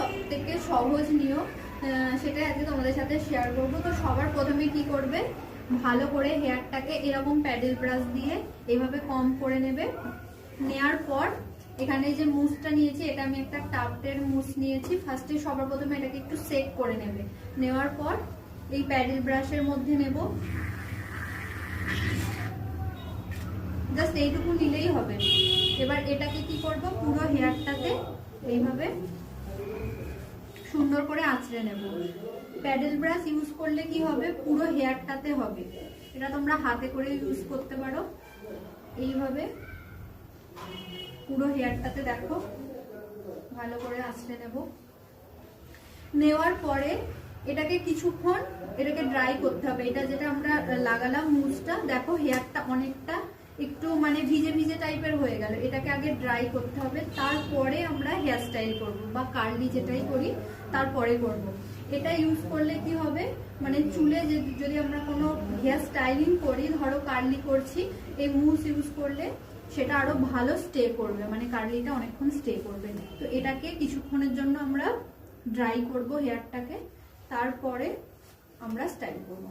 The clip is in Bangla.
সব থেকে সহজ নিয়ম, সেটা আজকে তোমাদের সাথে শেয়ার করবো। তো সবার প্রথমে কি করবে, ভালো করে হেয়ারটাকে এরকম প্যাডেল ব্রাশ দিয়ে এইভাবে কম করে নেবে। নেয়ার পর এখানে যে মুসটা নিয়েছি, এটা আমি একটা টাপটের মুস নিয়েছি। ফার্স্টে সবার প্রথমে এটাকে একটু সেক করে নেবে। নেওয়ার পর এই প্যাডেল ব্রাশের মধ্যে নেব, জাস্ট এইটুকু নিলেই হবে। এবার এটাকে কি করব, পুরো হেয়ারটাতে এইভাবে সুন্দর করে আঁচড়ে নেব। প্যাডেল ব্রাশ ইউজ করলে কি হবে, পুরো হেয়ারটাতে হবে। এটা তোমরা হাতে করে ইউজ করতে পারো। এইভাবে পুরো হেয়ারটাতে দেখো ভালো করে আঁচড়ে নেব। নেওয়ার পরে এটাকে কিছুক্ষণ এটাকে ড্রাই করতে হবে। এটা যেটা আমরা লাগালাম মুসটা, দেখো হেয়ারটা অনেকটা একটু মানে ভিজে ভিজে টাইপের হয়ে গেল। এটাকে আগে ড্রাই করতে হবে, তারপরে আমরা হেয়ার স্টাইল করবো বা কার্লি যেটাই করি তারপরে করব। এটা ইউজ করলে কি হবে, মানে চুলে যদি আমরা কোনো হেয়ার স্টাইলিং করি, ধরো কার্লি করছি, এই মুস ইউজ করলে সেটা আরো ভালো স্টে করবে, মানে কার্লিটা অনেকক্ষণ স্টে করবে। তো এটাকে কিছুক্ষণের জন্য আমরা ড্রাই করব হেয়ারটাকে, তারপরে আমরা স্টাইল করব।